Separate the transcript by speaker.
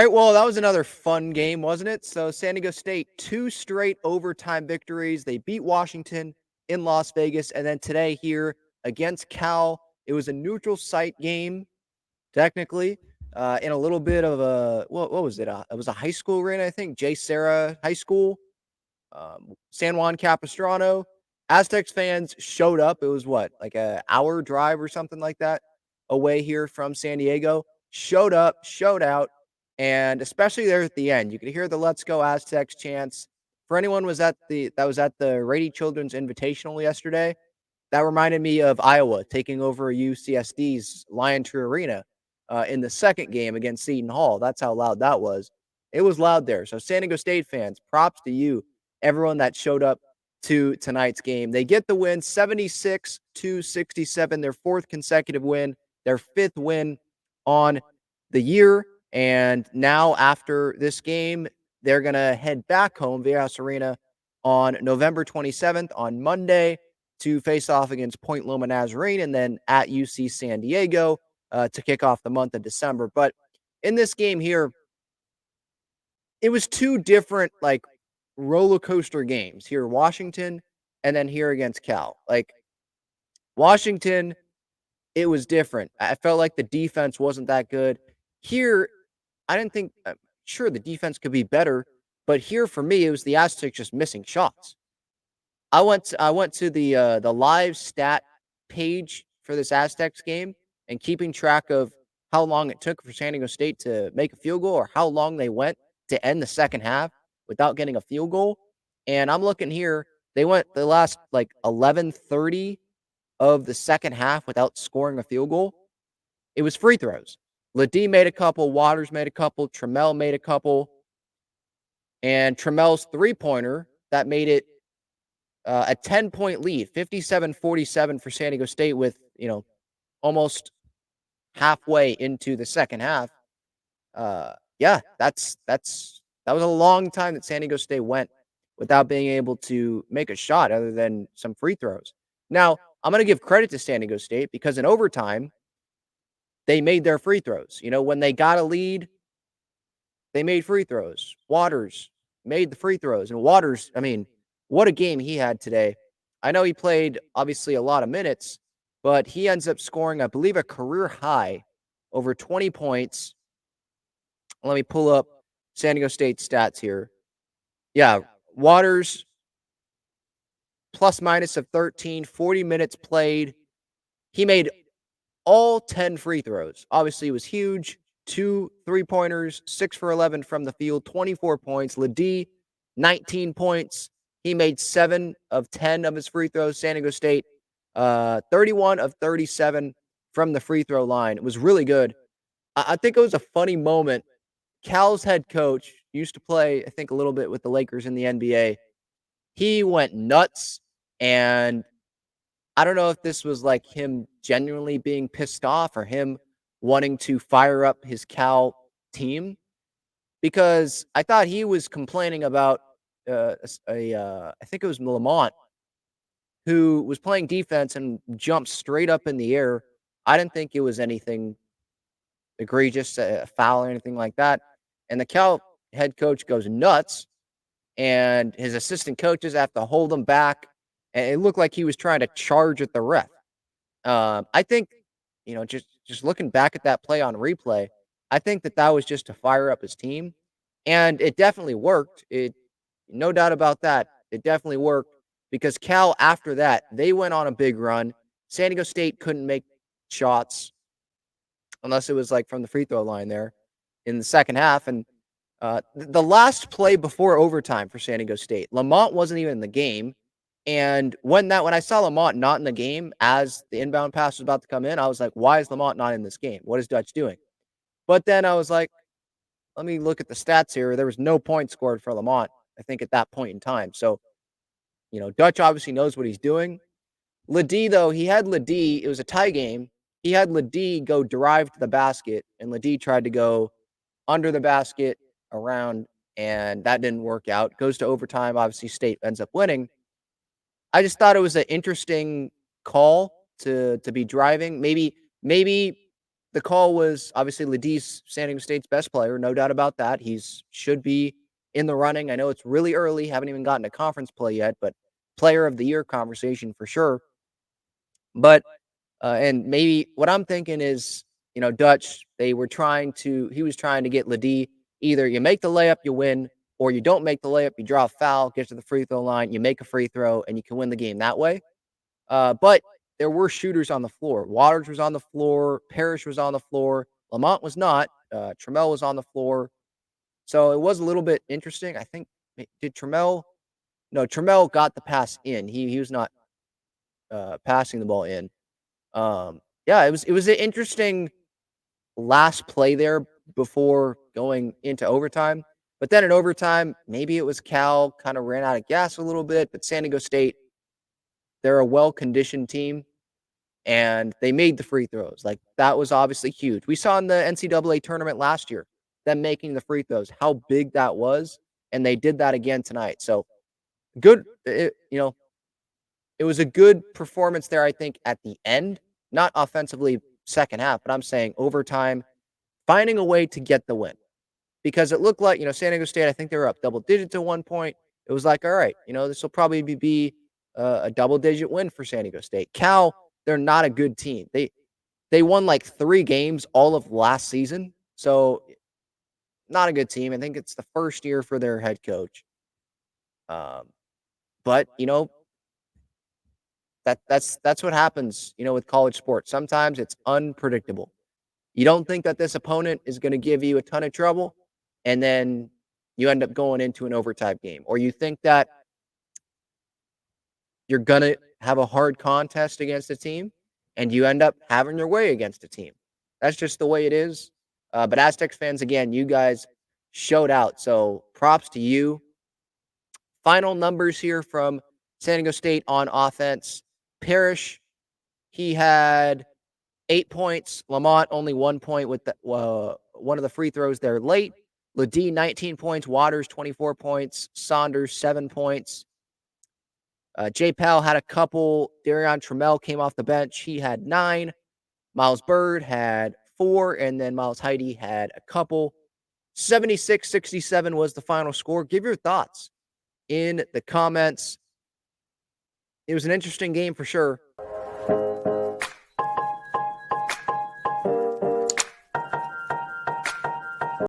Speaker 1: All right, well, that was another fun game, wasn't it? So San Diego State, 2 straight overtime victories. They beat Washington in Las Vegas, and then today here against Cal, it was a neutral site game, technically, in a little bit of a what was it? It was a high school arena, I think, J. Sarah High School, San Juan Capistrano. Aztecs fans showed up. It was what, like a hour drive or something like that away here from San Diego. Showed up, showed out, and especially there at the end, you could hear the "Let's Go Aztecs" chants. For anyone that was at the Rady Children's Invitational yesterday, that reminded me of Iowa taking over UCSD's Lion Tree Arena in the second game against Seton Hall. That's how loud that was. It was loud there. So San Diego State fans, props to you, everyone that showed up to tonight's game. They get the win 76-67, their fourth consecutive win, their fifth win on the year. And now after this game, they're going to head back home, Viejas Arena, on November 27th on Monday to face off against Point Loma Nazarene and then at UC San Diego to kick off the month of December. But in this game here, it was two different like roller coaster games here, Washington and then here against Cal. Like Washington, it was different. I felt like the defense wasn't that good. Here, I didn't think, sure, the defense could be better, but here for me, it was the Aztecs just missing shots. I went to the live stat page for this Aztecs game and keeping track of how long it took for San Diego State to make a field goal or how long they went to end the second half without getting a field goal. And I'm looking here, they went the last like 11:30 of the second half without scoring a field goal. It was free throws. Ledee made a couple, Waters made a couple, Trammell made a couple, and Trammell's three-pointer that made it a 10-point lead, 57-47 for San Diego State with, almost halfway into the second half. Yeah, that was a long time that San Diego State went without being able to make a shot other than some free throws. Now, I'm going to give credit to San Diego State because in overtime, they made their free throws. When they got a lead, they made free throws. Waters made the free throws. And Waters, I mean, what a game he had today. I know he played, obviously, a lot of minutes, but he ends up scoring, I believe, a career high, over 20 points. Let me pull up San Diego State stats here. Yeah, Waters, plus minus of 13, 40 minutes played. He made all 10 free throws. Obviously, it was huge. 2 3-pointers, 6 for 11 from the field, 24 points. Ledee, 19 points. He made 7 of 10 of his free throws. San Diego State, 31 of 37 from the free throw line. It was really good. I think it was a funny moment. Cal's head coach used to play, I think, a little bit with the Lakers in the NBA. He went nuts, and I don't know if this was like him genuinely being pissed off or him wanting to fire up his Cal team, because I thought he was complaining about I think it was Lamont, who was playing defense and jumped straight up in the air. I didn't think it was anything egregious, a foul or anything like that. And the Cal head coach goes nuts, and his assistant coaches have to hold him back. And it looked like he was trying to charge at the ref. I think, just looking back at that play on replay, I think that was just to fire up his team, and it definitely worked. No doubt about that. It definitely worked because Cal, after that, they went on a big run. San Diego State couldn't make shots unless it was like from the free throw line there in the second half. And the last play before overtime for San Diego State, Lamont wasn't even in the game. And when I saw Lamont not in the game as the inbound pass was about to come in, I was like, why is Lamont not in this game? What is Dutch doing? But then I was like, let me look at the stats here. There was no point scored for Lamont, I think, at that point in time. So, Dutch obviously knows what he's doing. Ledee, though, he had Ledee. It was a tie game. He had Ledee go drive to the basket, and Ledee tried to go under the basket around, and that didn't work out. Goes to overtime. Obviously, State ends up winning. I just thought it was an interesting call to be driving. Maybe the call was obviously Ledie's San Diego State's best player, no doubt about that. He's should be in the running. I know it's really early, haven't even gotten to conference play yet, but player of the year conversation for sure. But and maybe what I'm thinking is, Dutch, he was trying to get Ledie, either you make the layup, you win, or you don't make the layup, you draw a foul, get to the free throw line, you make a free throw, and you can win the game that way. But there were shooters on the floor. Waters was on the floor. Parrish was on the floor. Lamont was not. Trammell was on the floor. So it was a little bit interesting. I think did Trammell? No, Trammell got the pass in. He was not passing the ball in. Yeah, it was an interesting last play there before going into overtime. But then in overtime, maybe it was Cal kind of ran out of gas a little bit. But San Diego State, they're a well conditioned team and they made the free throws. Like, that was obviously huge. We saw in the NCAA tournament last year, them making the free throws, how big that was, and they did that again tonight. So, good, it was a good performance there, I think, at the end, not offensively second half, but I'm saying overtime, finding a way to get the win. Because it looked like, San Diego State, I think they were up double digits at one point. It was like, all right, this will probably be a double digit win for San Diego State. Cal, they're not a good team. They won like 3 games all of last season. So, not a good team. I think it's the first year for their head coach. Um, but, that's what happens, with college sports. Sometimes it's unpredictable. You don't think that this opponent is going to give you a ton of trouble, and then you end up going into an overtime game, or you think that you're going to have a hard contest against a team, and you end up having your way against a team. That's just the way it is. But Aztecs fans, again, you guys showed out. So props to you. Final numbers here from San Diego State on offense. Parrish, he had 8 points. Lamont only 1 point with one of the free throws there late. Ledee 19 points. Waters 24 points. Saunders 7 points. Jay Powell had a couple. Darion Trammell came off the bench. He had 9. Miles Bird had 4. And then Miles Heide had a couple. 76-67 was the final score. Give your thoughts in the comments. It was an interesting game for sure.